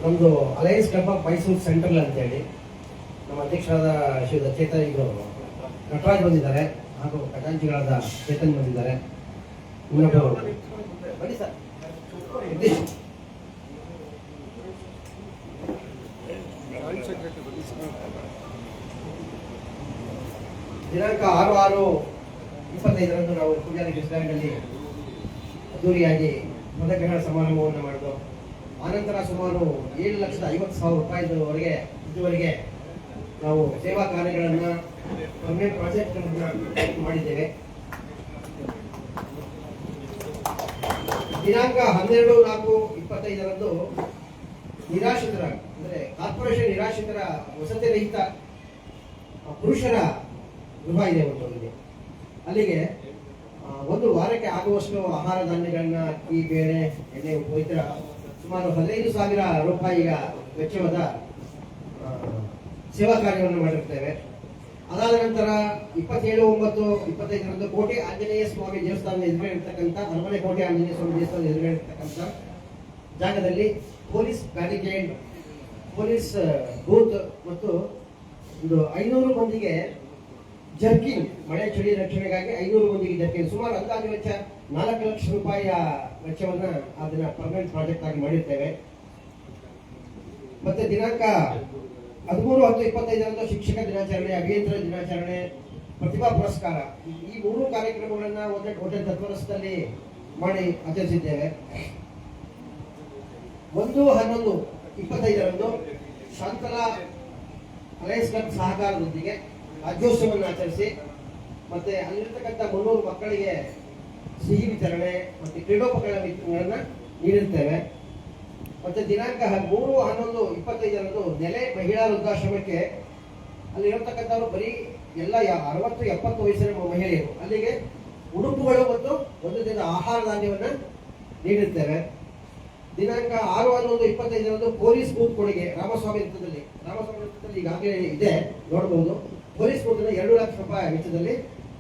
ನಮ್ಮದು alliance club of Mysuru central ಅಂತೇಳಿ ನಮ್ಮ ಅಧ್ಯಕ್ಷರಾದ ಶ್ರೀ ಚೇತನ್ ಇದು ನಟರಾಜ್ ಬಂದಿದ್ದಾರೆ, ಹಾಗೂ ಖಜಾಂಚಿಗಳಾದ ಚೇತನ್ ಬಂದಿದ್ದಾರೆ. ಬನ್ನಿ ಸರ್. ದಿನಾಂಕ 6/6/25 ನಾವು ಪೂಜಾರಿ ರೆಸ್ಟೋರೆಂಟಲ್ಲಿ ಅದ್ದೂರಿಯಾಗಿ ಮತಗ್ರಹಣ ಸಮಾರಂಭವನ್ನು ಮಾಡಿದ್ದು. ಆನಂತರ ಸುಮಾರು 7,50,000 ರೂಪಾಯಿವರೆಗೆ ಇದುವರೆಗೆ ನಾವು ಸೇವಾ ಕಾರ್ಯಗಳನ್ನು ಪರ್ಮನೆಂಟ್ ಪ್ರಾಜೆಕ್ಟ್ಗಳನ್ನು ಮಾಡಿದ್ದೇವೆ. ದಿನಾಂಕ 12/4/25 ನಿರಾಶ್ರಿತರ ಅಂದರೆ ಕಾರ್ಪೊರೇಷನ್ ನಿರಾಶ್ರಿತರ ವಸತಿ ರಹಿತ ಪುರುಷರ ಗೃಹ ಇದೆ ಒಂದು. ಅಲ್ಲಿಗೆ ಒಂದು ವಾರಕ್ಕೆ ಆಗುವಷ್ಟು ಆಹಾರ ಧಾನ್ಯಗಳನ್ನ, ಅಕ್ಕಿ, ಬೇಳೆ, ಎಣ್ಣೆ, ಉಪಯುಕ್ತ ಸುಮಾರು 15,000 ರೂಪಾಯಿಯ ವೆಚ್ಚವಾದ ಸೇವಾ ಕಾರ್ಯವನ್ನು ಮಾಡಿರ್ತೇವೆ. ಅದಾದ ನಂತರ 27/9/25 ಕೋಟೆ ಆಂಜನೇಯ ಸ್ವಾಮಿ ದೇವಸ್ಥಾನದ ಎದುರುಗಡೆ ಇರ್ತಕ್ಕಂಥ ಅರಮನೆ ಕೋಟೆ ಆಂಜನೇಯ ಸ್ವಾಮಿ ದೇವಸ್ಥಾನದ ಎದುರುಗಡೆ ಇರ್ತಕ್ಕಂಥ ಜಾಗದಲ್ಲಿ ಪೊಲೀಸ್ ಬ್ಯಾರಿಕೇಡ್, ಪೊಲೀಸ್ ಬೂತ್ ಮತ್ತು ಒಂದು 500 ಮಂದಿಗೆ ಜರ್ಕಿನ್, ಮಳೆ ಚಳಿ ರಕ್ಷಣೆಗಾಗಿ 500 ಮಂದಿಗೆ ಜರ್ಕಿನ್, ಸುಮಾರು ಅಂದಾಜು ವೆಚ್ಚ 4 ಲಕ್ಷ ರೂಪಾಯಿಯ ವೆಚ್ಚವನ್ನ ಅದನ್ನ ಪರ್ಮನೆಂಟ್ ಪ್ರಾಜೆಕ್ಟ್ ಆಗಿ ಮಾಡಿರ್ತೇವೆ. ಮತ್ತೆ ದಿನಾಂಕ 13/10/25 ಶಿಕ್ಷಕ ದಿನಾಚರಣೆ, ಅಭಿಯಂತರ ದಿನಾಚರಣೆ, ಪ್ರತಿಭಾ ಪುರಸ್ಕಾರ, ಈ 3 ಕಾರ್ಯಕ್ರಮಗಳನ್ನ ಹೋಟೆಲ್ ತತ್ವರಸದಲ್ಲಿ ಮಾಡಿ ಆಚರಿಸಿದ್ದೇವೆ. 1/11/25 ಶಾಂತಲಾ ಅಲಯನ್ಸ್ ಕ್ಲಬ್ ಸಹಕಾರದೊಂದಿಗೆ ರಾಜ್ಯೋತ್ಸವವನ್ನು ಆಚರಿಸಿ ಮತ್ತೆ ಅಲ್ಲಿರ್ತಕ್ಕಂಥ 300 ಮಕ್ಕಳಿಗೆ ಸಿಹಿ ವಿತರಣೆ ಮತ್ತು ಕ್ರೀಡೋಪಕರಣಗಳನ್ನು ನೀಡಿರ್ತೇವೆ. ಮತ್ತೆ ದಿನಾಂಕ 3/11/25 ನೆಲೆ ಮಹಿಳಾ ವೃದ್ಧಾಶ್ರಮಕ್ಕೆ ಅಲ್ಲಿರತಕ್ಕಂಥವರು ಬರೀ ಎಲ್ಲ 60-70 ವಯಸ್ಸಿನ ಮಹಿಳೆಯರು, ಅಲ್ಲಿಗೆ ಉಡುಪುಗಳು ಮತ್ತು ಒಂದು ದಿನದ ಆಹಾರ ಧಾನ್ಯವನ್ನು ನೀಡಿರ್ತೇವೆ. ದಿನಾಂಕ 6/11/25 ಪೊಲೀಸ್ ಬೂತ್ ಕೊಡುಗೆ ರಾಮಸ್ವಾಮಿ ವೃತ್ತದಲ್ಲಿ ಈಗಾಗಲೇ ಇದೆ, ನೋಡಬಹುದು. ಪೊಲೀಸ್ ಬೂತ್ 2 ಲಕ್ಷ ರೂಪಾಯಿ ವೆಚ್ಚದಲ್ಲಿ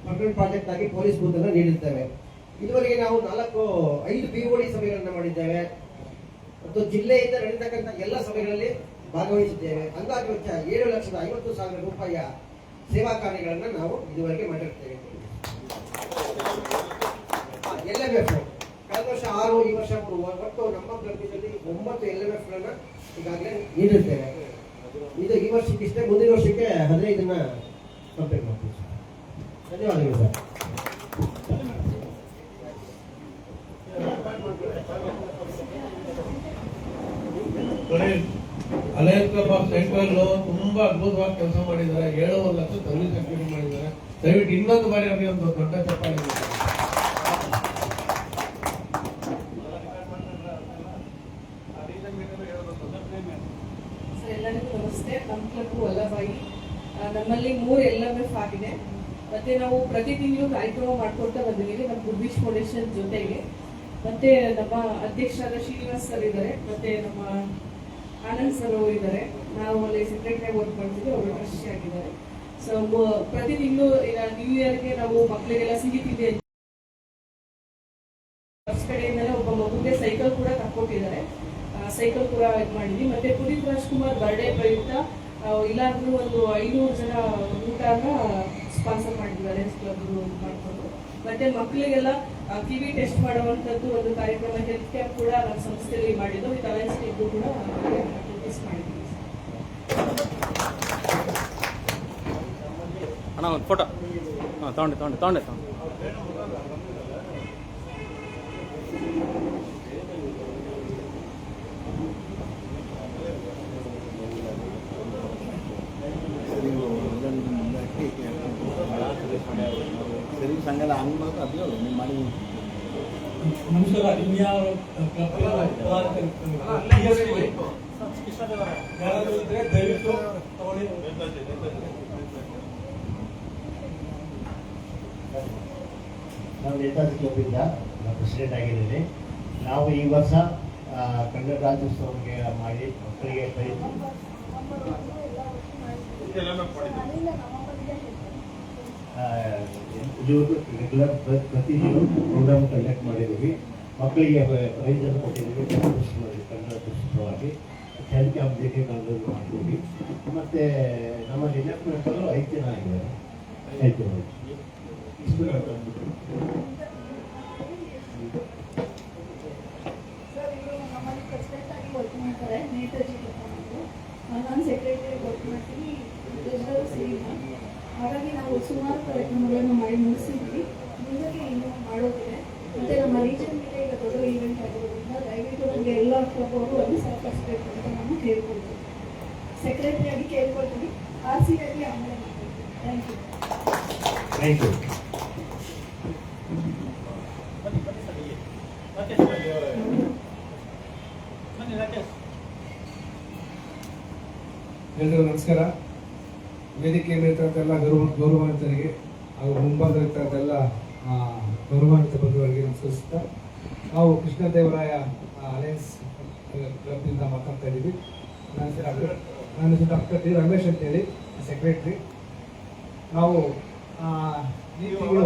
ಪರ್ಮನೆಂಟ್ ಪ್ರಾಜೆಕ್ಟ್ ಆಗಿ ಪೊಲೀಸ್ ಬೂತ್ ಅನ್ನು ನೀಡಿರ್ತೇವೆ. ಇದುವರೆಗೆ ನಾವು 5 BOD ಸಭೆಗಳನ್ನು ಮಾಡಿದ್ದೇವೆ ಮತ್ತು ಜಿಲ್ಲೆಯಿಂದ ನಡೆಯತಕ್ಕಂಥ ಎಲ್ಲ ಸಭೆಗಳಲ್ಲಿ ಭಾಗವಹಿಸಿದ್ದೇವೆ. ಅಂದಾಜು ವೆಚ್ಚ 7,50,000 ರೂಪಾಯಿಯ ಸೇವಾ ಕಾರ್ಯಗಳನ್ನು ನಾವು ಇದುವರೆಗೆ ಮಾಡಿರ್ತೇವೆ. LMF ಕಳೆದ ವರ್ಷ 6, ಈ ವರ್ಷ 3, ಒಟ್ಟು ನಮ್ಮ ಕ್ಲಬ್ನಲ್ಲಿ 9 LMFಗಳನ್ನು ಈಗಾಗಲೇ ನೀಡಿರ್ತೇವೆ. ಇದು ಈ ವರ್ಷಕ್ಕೆ ಇಷ್ಟೇ, ಮುಂದಿನ ವರ್ಷಕ್ಕೆ 15 ಕಂಪ್ಲೀಟ್ ಮಾಡ್ತೀವಿ. ಧನ್ಯವಾದಗಳು sir. Alliance club of central ತುಂಬಾ ಅದ್ಭುತವಾಗಿ ಕೆಲಸ ಮಾಡಿದ್ದಾರೆ. 7 ಲಕ್ಷ ಸರ್ವಿಸ್ ಆಕ್ಟಿವಿಟಿ ಮಾಡಿದ್ದಾರೆ. ದಯವಿಟ್ಟು ಇನ್ನೊಂದು ಬಾರಿ ಅವರಿಗೆ ಒಂದು ದೊಡ್ಡ ಚಪ್ಪಾಳೆ. ಎಲ್ಲರಿಗೂ ನಮಸ್ತೆ. ನಮ್ಮ ಕ್ಲಬ್ ವಲ್ಲಭಾಯಿ, ನಮ್ಮಲ್ಲಿ 3 LMF ಆಗಿದೆ. ಮತ್ತೆ ನಾವು ಪ್ರತಿ ತಿಂಗಳು ಕಾರ್ಯಕ್ರಮ ಮಾಡ್ಕೊಳ್ತಾ ಬಂದಿದ್ದೀವಿ ನಮ್ಮ ಗುಡ್ವಿಶ್ ಫೌಂಡೇಶನ್ ಜೊತೆಗೆ. ಮತ್ತೆ ನಮ್ಮ ಅಧ್ಯಕ್ಷರಾದ ಶ್ರೀನಿವಾಸ್ ಸರ್ ಇದ್ದಾರೆ, ಮತ್ತೆ ನಮ್ಮ ಆನಂದ್ ಸರ್ ಇದ್ದಾರೆ. ನಾವು ಅಲ್ಲಿ ಸೆಕ್ರೆಟರಿ ವರ್ಕ್ ಮಾಡ್ತಿದ್ವಿ, ಅವರು ಟ್ರಸ್ಟಿ ಆಗಿದ್ದಾರೆ. ಸೊ ಪ್ರತಿ ತಿಂಗಳು ಈಗ ನ್ಯೂ ಇಯರ್ಗೆ ನಾವು ಮಕ್ಕಳಿಗೆಲ್ಲ ಸಿಹಿ ತಿಂಡಿ ಕಡೆಯಿಂದಲೇ ಒಬ್ಬ ಮಗುಗೆ ಸೈಕಲ್ ಕೂಡ ತಕ್ಕೊಟ್ಟಿದ್ದಾರೆ. ಸೈಕಲ್ ಕೂಡ ಇದು ಮಾಡಿದ್ವಿ. ಮತ್ತೆ ಪುನೀತ್ ರಾಜ್ಕುಮಾರ್ ಬರ್ಡೇ ಪ್ರಯುಕ್ತ ಇಲ್ಲಾಂದ್ರೂ ಒಂದು 500 ಜನ ಊಟನ ಸ್ಪಾನ್ಸರ್ ಮಾಡಿದ್ದಾರೆ ಕ್ಲಬ್ ಮಾಡಿಕೊಂಡು. ಮತ್ತೆ ಮಕ್ಕಳಿಗೆಲ್ಲ ಕಿವಿ ಟೆಸ್ಟ್ ಮಾಡುವಂಥದ್ದು ಒಂದು ಕಾರ್ಯಕ್ರಮ, ಹೆಲ್ತ್ ಕ್ಯಾಂಪ್ ಕೂಡ ನಮ್ಮ ಸಂಸ್ಥೆಯಲ್ಲಿ ಮಾಡಿದ್ದು. ವಿತ್ ಅಲಯನ್ಸ್ ಇದ್ದು ಕೂಡ ಟೆಸ್ಟ್ ಮಾಡಿದ್ವಿ. ಅಣ್ಣ ಒಂದು ಫೋಟೋ ತಗೊಂಡೆ ಸಂಘದ ಹಂಗೆ ಅದು ನೀವು ಮಾಡಿ. ನಮಸ್ಕಾರ. ಇನ್ಯಾವ ಯಾರಾದರೂ ಇದ್ರೆ ದಯವಿಟ್ಟು ತಗೊಳ್ಳಿ. ನಾವು ನೇತಾಜಿ ಕ್ಲಬ್ಬಿಂದ ಪ್ರೆಸಿಡೆಂಟ್ ಆಗಿದ್ದೀನಿ. ನಾವು ಈ ವರ್ಷ ಕನ್ನಡ ರಾಜ್ಯೋತ್ಸವಕ್ಕೆ ಮಾಡಿ ಮಕ್ಕಳಿಗೆ ರೆಗ್ಯುಲರ್ ಪ್ರತಿದಿನ ಪ್ರೋಗ್ರಾಮ್ ಕಂಡಕ್ಟ್ ಮಾಡಿದ್ದೀವಿ. ಮಕ್ಕಳಿಗೆ ಪ್ರೈಸನ್ನು ಕೊಟ್ಟಿದ್ದೀವಿ ಕನ್ನಡ ಪುಸ್ತಕವಾಗಿ. ಹೆಲ್ತ್ ಕ್ಯಾಂಪ್ ಬೇಕಾದರೂ ಮಾಡ್ತೀವಿ. ಮತ್ತು ನಮ್ಮ ರಿಲೇಷನ್ಸಲ್ಲೂ 5 ಜನ ಆಗಿದ್ದಾರೆ. 5 ಜನ ಇಷ್ಟು ಸರ್, ಇವರು ನಮ್ಮಲ್ಲಿ ಪ್ರೆಸಿಡೆಂಟ್ ಆಗಿ ವರ್ಕ್ ಮಾಡ್ತಾರೆ. ನೇತಾಜಿ ನಾನು ಸೆಕ್ರೆಟರಿ ವರ್ಕ್ ಮಾಡ್ತೀನಿ. ಎಲ್ಲರೂ ಸೇರಿ ಹಾಗಾಗಿ ನಾವು ಸುಮಾರು ಕಾರ್ಯಕ್ರಮಗಳನ್ನು ಮಾಡಿ ಮುಗಿಸಿದ್ವಿ. ಮುಂದಕ್ಕೆ ಇನ್ನೂ ಮಾಡೋದಿದೆ. ಮತ್ತು ನಮ್ಮ ರೀಜನ್ ಮೇಲೆ ಈಗ ದೊಡ್ಡ ಈವೆಂಟ್ ಆಗಿರೋದ್ರಿಂದ ದಯವಿಟ್ಟು ನಮಗೆ ಎಲ್ಲ ಕ್ಲಬ್ ಅವರು ಅಲ್ಲಿ ಸಹಕರಿಸಬೇಕು ಅಂತ ನಾನು ಕೇಳ್ಕೊಳ್ತೀನಿ. ಸೆಕ್ರೆಟರಿಯಾಗಿ ಕೇಳ್ಕೊಳ್ತೀನಿ. RC ಆಗಿ ಆಮೇಲೆ ಮಾಡ್ತೀನಿ. Thank you. ಎಲ್ಲರಿಗೂ ನಮಸ್ಕಾರ. ವೇದಿಕೆ ಮೇಲಿರ್ತಕ್ಕಂಥ ಗೌರವಾನ್ವಿತರಿಗೆ ಹಾಗೂ ಮುಂಭಾಗದಲ್ಲಿರ್ತಕ್ಕಂಥ ಗೌರವಾನ್ವಿತ ಬಂಧುಗಳಿಗೆ ನಮಸ್ಕರಿಸುತ್ತಾ, ನಾವು ಕೃಷ್ಣದೇವರಾಯ ಅಲಯನ್ಸ್ ಕ್ಲಬ್ನಿಂದ ಮಾತಾಡ್ತಾ ಇದ್ದೀವಿ. ನನ್ನ ಹೆಸರು ಡಾಕ್ಟರ್ ಡಿ ರಮೇಶ್ ಅಂತೇಳಿ, ಸೆಕ್ರೆಟ್ರಿ. ನಾವು ಈ ತಿಂಗಳು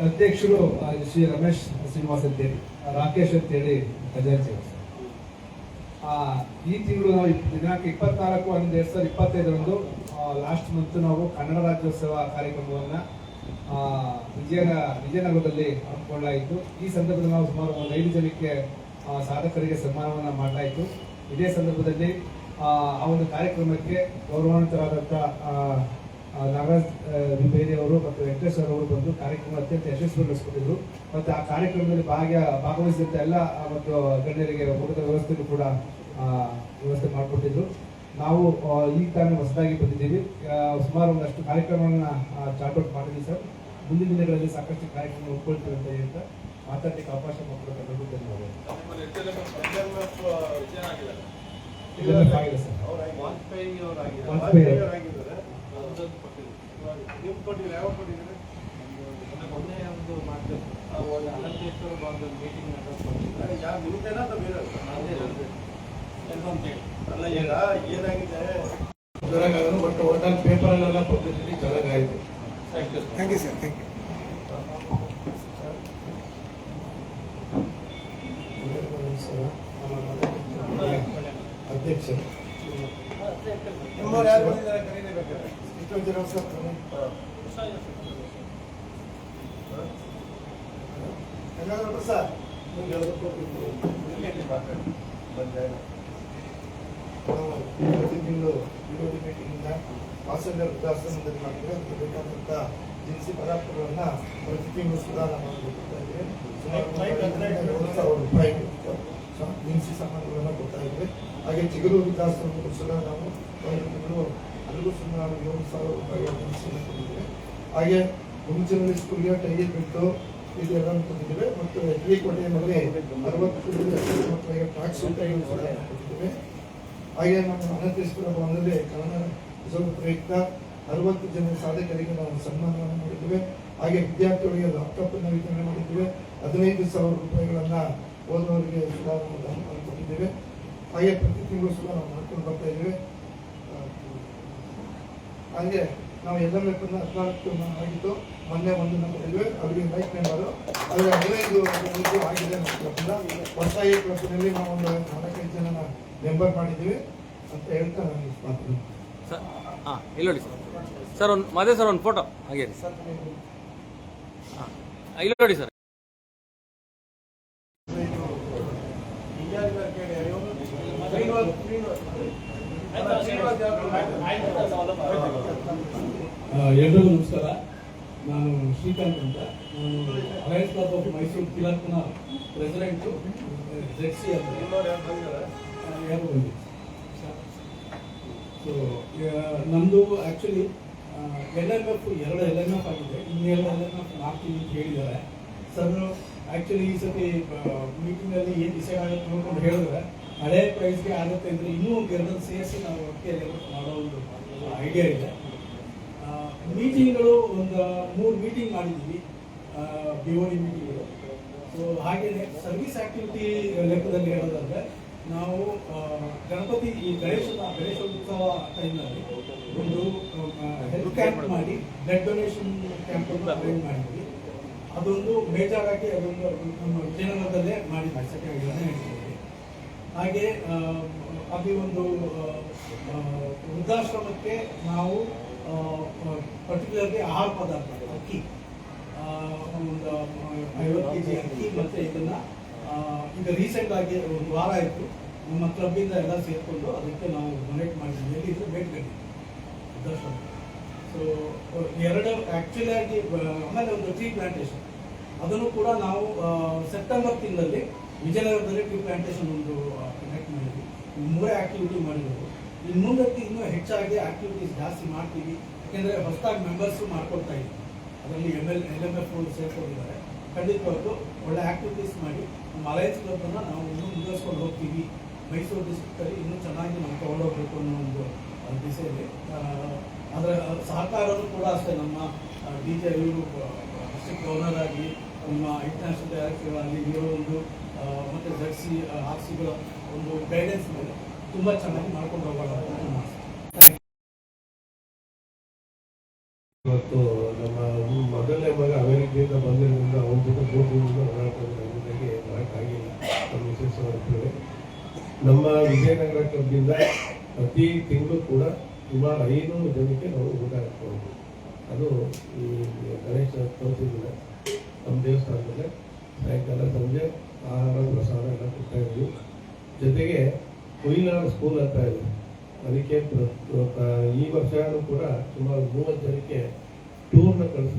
ಅಧ್ಯಕ್ಷರು ಶ್ರೀ ರಮೇಶ್ ಶ್ರೀನಿವಾಸ್ ಅಂತೇಳಿ, ರಾಕೇಶ್ ಅಂತೇಳಿ ಖಜಾಂಚಿ. ಈ ತಿಂಗಳು ನಾವು ದಿನಾಂಕ 24/11/2025 ಲಾಸ್ಟ್ ಮಂತ್ ನಾವು ಕನ್ನಡ ರಾಜ್ಯೋತ್ಸವ ಕಾರ್ಯಕ್ರಮವನ್ನು ವಿಜಯನಗರದಲ್ಲಿ ಹಮ್ಮಿಕೊಳ್ಳಲಾಯಿತು. ಈ ಸಂದರ್ಭದಲ್ಲಿ ನಾವು ಸುಮಾರು ಒಂದು 5 ಜನಕ್ಕೆ ಸಾಧಕರಿಗೆ ಸನ್ಮಾನವನ್ನು ಮಾಡಲಾಯಿತು. ಇದೇ ಸಂದರ್ಭದಲ್ಲಿ ಆ ಒಂದು ಕಾರ್ಯಕ್ರಮಕ್ಕೆ ಗೌರವಾನ್ವಿತರಾದಂಥ ನಾಗರಾಜ್ ಬೇರೆ ಅವರು ಮತ್ತು ವೆಂಕಟೇಶ್ವರ ಅವರು ಬಂದು ಕಾರ್ಯಕ್ರಮ ಅತ್ಯಂತ ಯಶಸ್ವಿಗೊಳಿಸಿಕೊಂಡಿದ್ರು. ಮತ್ತು ಆ ಕಾರ್ಯಕ್ರಮದಲ್ಲಿ ಭಾಗವಹಿಸಿದಂಥ ಎಲ್ಲ ಮತ್ತು ಗಣ್ಯರಿಗೆ ಊಟದ ವ್ಯವಸ್ಥೆಗೂ ಕೂಡ ವ್ಯವಸ್ಥೆ ಮಾಡಿಕೊಟ್ಟಿದ್ರು. ನಾವು ಈಗ ತಾನೇ ಹೊಸದಾಗಿ ಬಂದಿದ್ದೀವಿ. ಸುಮಾರು ಒಂದಷ್ಟು ಕಾರ್ಯಕ್ರಮಗಳನ್ನ ಚಾರ್ಟ್ ಔಟ್ ಮಾಡಿದ್ದೀವಿ ಸರ್. ಮುಂದಿನ ದಿನಗಳಲ್ಲಿ ಸಾಕಷ್ಟು ಕಾರ್ಯಕ್ರಮ ಒಪ್ಕೊಳ್ತೀವಿ ಅಂತ ಹೇಳ್ತಾ ಮಾತಾಡಲಿಕ್ಕೆ ಅವಕಾಶ ಮಾಡಿಕೊಡೋದು ಧನ್ಯವಾದ. ಆಗಿದೆ ಸರ್. ಬಟ್ ಒಟ್ಟಾರೆ ಪೇಪರಲ್ಲೆಲ್ಲ ಪಬ್ಲಿಸಿಟಿ ಚೆನ್ನಾಗಾಯಿತು. Thank you sir. Thank you. ಅಧ್ಯಕ್ಷರು ಪ್ರತಿ ತಿಂಗಳು ವಿರೋಧಿ ಮೀಟಿಂಗಿಂದ ವಾಸಂಗರ್ ವೃದ್ಧಾಶ್ರಮದಲ್ಲಿ ಮಾಡಿದ್ರೆ ಅದಕ್ಕೆ ಬೇಕಾದಂಥ ದಿನಸಿ ಪದಾರ್ಥಗಳನ್ನು ಪ್ರತಿ ತಿಂಗಳು ಸುಧಾರಣೆ ಮಾಡಿಕೊಡ್ತಾ ಇದ್ವಿ. ಸುಮಾರು 7,000 ರೂಪಾಯಿ ದಿನಸಿ ಸಾಮಾನುಗಳನ್ನು ಕೊಡ್ತಾ ಇದ್ವಿ. ಹಾಗೆ ಚಿಗುರು ವೃದ್ಧಾಶ್ರಮಕ್ಕೂ ಸಹ ನಾವು ತಿಂಗಳು ಅಲ್ಲಿಗೂ ಸುಮಾರು 7,000 ರೂಪಾಯಿ ದಿನಸಿಯನ್ನು ಕೊಟ್ಟಿದ್ದೇವೆ. ಹಾಗೆ ಮುಂಚಿನ ಸ್ಕೂಲ್ಗೆ ಟೈಗೆ ಬಿಟ್ಟು ಇದೆಲ್ಲವನ್ನು ಕೊಟ್ಟಿದ್ದೇವೆ. ಮತ್ತು ಕೋಟೆಯಲ್ಲಿ 60 ಟ್ಯಾಕ್ಸ್ ಕೊಟ್ಟಿದ್ದೇವೆ. ಹಾಗೆ ನಮ್ಮ ಅನಂತೇಶ್ವರ ಭವನದಲ್ಲಿ ಕನ್ನಡ ಉತ್ಸವ ಪ್ರಯುಕ್ತ 60 ಜನ ಸಾಧಕರಿಗೆ ನಾವು ಸನ್ಮಾನವನ್ನು ಮಾಡಿದ್ದೇವೆ. ಹಾಗೆ ವಿದ್ಯಾರ್ಥಿಗಳಿಗೆ ಲ್ಯಾಪ್ಟಾಪ್ ಅನ್ನು ವಿತರಣೆ ಮಾಡಿದ್ದೇವೆ. 15,000 ರೂಪಾಯಿಗಳನ್ನು ಓದುವವರಿಗೆ ಸುಧಾರಣೆ ಕೊಟ್ಟಿದ್ದೇವೆ. ಹಾಗೆ ಪ್ರತಿ ತಿಂಗಳು ಸಹ ನಾವು ಮಾಡ್ಕೊಂಡು ಬರ್ತಾ ಇದ್ದೇವೆ. ಹಾಗೆ ನಾವು ಎಲ್ಲರ 14 ಆಗಿತ್ತು. ಮೊನ್ನೆ ಒಂದನ್ನು ಕೊಟ್ಟಿದ್ದೇವೆ. ಅವರಿಗೆ ಲೈಫ್ ಮೆಂಬರು ಅವರಿಗೆ 15 ಆಗಿದೆ. ಹೊಸದಾಗಿ ಕ್ಲಬ್ನಲ್ಲಿ ನಾವು ಒಂದು 4-5 ಜನ ಮೆಂಬರ್ ಮಾಡಿದ್ದೀವಿ ಅಂತ ಹೇಳ್ತಾ ನಾನು ಮಾತು ಸರ್. ಹಾಂ, ಇಲ್ಲಿ ನೋಡಿ ಸರ್. ಸರ್ ಒಂದು ಮದೇ ಸರ್ ಒಂದು ಫೋಟೋ ಹಾಗೆ ಸರ್. ಹಾಂ, ಇಲ್ಲಿ ನೋಡಿ ಸರ್. ಎಲ್ರಿಗೂ ನಮಸ್ಕಾರ. ನಾನು ಶ್ರೀಕಾಂತ್ ಅಂತ. ನಾನು ಅಲಯನ್ಸ್ ಕ್ಲಬ್ ಆಫ್ ಮೈಸೂರು ತಿಲಕ್ನ ಪ್ರೆಸಿಡೆಂಟು. ZC ಅಂತ ಯಾರು ಬಂದಿದೆ. ಸೊ ನಮ್ಮದು ಆ್ಯಕ್ಚುಲಿ LMF 2 LMF ಆಗಿದೆ. ಇನ್ನೆರಡು LMF ಮಾಡ್ತೀವಿ ಅಂತ ಹೇಳಿದ್ದಾರೆ ಸರ್. ಆ್ಯಕ್ಚುಲಿ ಈ ಸತಿ ಮೀಟಿಂಗಲ್ಲಿ ಏನು ಡಿಸೈಡ್ ಆಗುತ್ತೆ ನೋಡ್ಕೊಂಡು ಹೇಳಿದ್ರೆ ಹಳೆ ಪ್ರೈಸ್ಗೆ ಆಗುತ್ತೆ ಅಂದರೆ ಇನ್ನೂ 2 ಸೇರಿಸಿ ನಾವು ಒಟ್ಟಿಗೆ ಮಾಡೋ ಒಂದು ಐಡಿಯಾ ಇದೆ. ಮೀಟಿಂಗ್ಗಳು ಒಂದು 3 ಮೀಟಿಂಗ್ ಮಾಡಿದ್ದೀವಿ, BOD ಮೀಟಿಂಗ್ಗಳು. ಸೊ ಹಾಗೆಯೇ ಸರ್ವಿಸ್ ಆ್ಯಕ್ಟಿವಿಟಿ ಲೆಕ್ಕದಲ್ಲಿ ಹೇಳೋದಾದರೆ ನಾವು ಗಣಪತಿ ಈ ಗಣೇಶೋತ್ಸವ ಟೈಮ್ನಲ್ಲಿ ಒಂದು ಹೆಲ್ತ್ ಕ್ಯಾಂಪ್ ಮಾಡಿ ಬ್ಲಡ್ ಡೊನೇಷನ್ ಕ್ಯಾಂಪನ್ನು ಅರೇಂಜ್ ಮಾಡಿದ್ವಿ. ಅದೊಂದು ಮೇಜರ್ ಆಗಿ ಅದೊಂದು ನಮ್ಮ ವಿಜಯನಗರದಲ್ಲೇ ಮಾಡಿದ್ದಾರೆ ಸೆಕೆಂಡ್ ಹೇಳ್ತೀವಿ. ಹಾಗೆ ಅಲ್ಲಿ ಒಂದು ವೃದ್ಧಾಶ್ರಮಕ್ಕೆ ನಾವು ಪರ್ಟಿಕ್ಯುಲರ್ಲಿ ಆಹಾರ ಪದಾರ್ಥ ಅಕ್ಕಿ ಒಂದು 50 kg ಅಕ್ಕಿ ಮತ್ತು ಇದನ್ನ ಈಗ ರೀಸೆಂಟ್ ಆಗಿ ಒಂದು ವಾರ ಆಯಿತು ನಮ್ಮ ಕ್ಲಬ್ಬಿಂದ ಎಲ್ಲ ಸೇರಿಕೊಂಡು ಅದಕ್ಕೆ ನಾವು ಡೊನೇಟ್ ಮಾಡಿದ್ವಿ. ಎಲ್ಲಿ ಇದು ಬೇಟ್ಗಡ್ಡಿ ವೃದ್ಧಾಶ್ರಮ. ಸೊ ಎರಡು ಆ್ಯಕ್ಚುಲಿ ಆಗಿ ಆಮೇಲೆ ಒಂದು ಟ್ರೀ ಪ್ಲಾಂಟೇಶನ್ ಅದನ್ನು ಕೂಡ ನಾವು ಸೆಪ್ಟೆಂಬರ್ ತಿಂಗಳಲ್ಲಿ ವಿಜಯನಗರದಲ್ಲಿ ಟ್ರೀ ಪ್ಲಾಂಟೇಶನ್ ಒಂದು ಕಂಡಕ್ಟ್ ಮಾಡಿದ್ವಿ. 3 ಆಕ್ಟಿವಿಟಿ ಮಾಡಿರೋದು. ಇನ್ನು ಮುಂದಕ್ಕೆ ಇನ್ನೂ ಹೆಚ್ಚಾಗಿ ಆಕ್ಟಿವಿಟೀಸ್ ಜಾಸ್ತಿ ಮಾಡ್ತೀವಿ. ಯಾಕೆಂದರೆ ಹೊಸದಾಗಿ ಮೆಂಬರ್ಸು ಮಾಡ್ಕೊಳ್ತಾ ಇದ್ದೀವಿ. ಅದರಲ್ಲಿ LMF ಸೇರ್ಕೊಂಡಿದ್ದಾರೆ. ಖಂಡಿತವಾಗ್ಲೂ ಒಳ್ಳೆ ಆಕ್ಟಿವಿಟೀಸ್ ಮಾಡಿ ನಮ್ಮ ಅಲಯನ್ಸ್ ಕ್ಲಬ್ಬನ್ನು ನಾವು ಇನ್ನೂ ಮುಂದುವರಿಸ್ಕೊಂಡು ಹೋಗ್ತೀವಿ. ಮೈಸೂರು ಡಿಸ್ಟ್ರಿಕ್ಟಲ್ಲಿ ಇನ್ನೂ ಚೆನ್ನಾಗಿ ನಾವು ತಗೊಂಡೋಗ್ಬೇಕು ಅನ್ನೋ ಒಂದು ದಿಸೆಯಲ್ಲಿ ಅದರ ಸಹಕಾರನೂ ಕೂಡ ಅಷ್ಟೇ. ನಮ್ಮ DJ ಇವರು ಡಿಸ್ಟ್ರಿಕ್ಟ್ ಗವರ್ನರ್ ಆಗಿ ನಮ್ಮ ಇಂಟರ್ನ್ಯಾಷನಲ್ ಡೈರೆಕ್ಟರ್ ಆಗಲಿ ಇವರು ಒಂದು ಮತ್ತು ZC RCಗಳ ಒಂದು ಗೈಡೆನ್ಸ್ ಮೇಲೆ ತುಂಬ ಚೆನ್ನಾಗಿ ಮಾಡ್ಕೊಂಡು ಹೋಗೋಣ ಅಂತ ನನ್ನ ಆಸೆ. ಇವತ್ತು ನಮ್ಮ ಮೊದಲನೇ ಮಗ ಅಮೆರಿಕದಿಂದ ಬಂದಿರೋದ್ರಿಂದ ಅವ್ರ ಜೊತೆ ಬೋಟಿಂದ ಓಡಾಟವಾಗಿ ಬರೋಕ್ಕಾಗಿಲ್ಲ. ನಮ್ಮ ಮಿಸೆಸ್ ಅವರ ನಮ್ಮ ವಿಜಯನಗರ ಕ್ಲಬ್ಬಿಂದ ಪ್ರತಿ ತಿಂಗಳು ಕೂಡ ಸುಮಾರು 500 ಜನಕ್ಕೆ ನಾವು ಊಟ ಹಾಕ್ಬೋದು. ಅದು ಈ ಗಣೇಶ ಚತುರ್ಥಿ ನಮ್ಮ ದೇವಸ್ಥಾನದಲ್ಲೇ ಸಾಯಂಕಾಲ ಸಂಜೆ ಆಹಾರ ಪ್ರಸಾದ ಎಲ್ಲ ಕೊಡ್ತಾ ಇದ್ವಿ. ಜೊತೆಗೆ ಕೊಯ್ಲಾಡ್ ಸ್ಕೂಲ್ ಅಂತ ಇದೆ, ಅದಕ್ಕೆ ಈ ವರ್ಷನೂ ಕೂಡ ಸುಮಾರು 30 ಜನಕ್ಕೆ ಟೂರ್ನ ಕಳಿಸಿ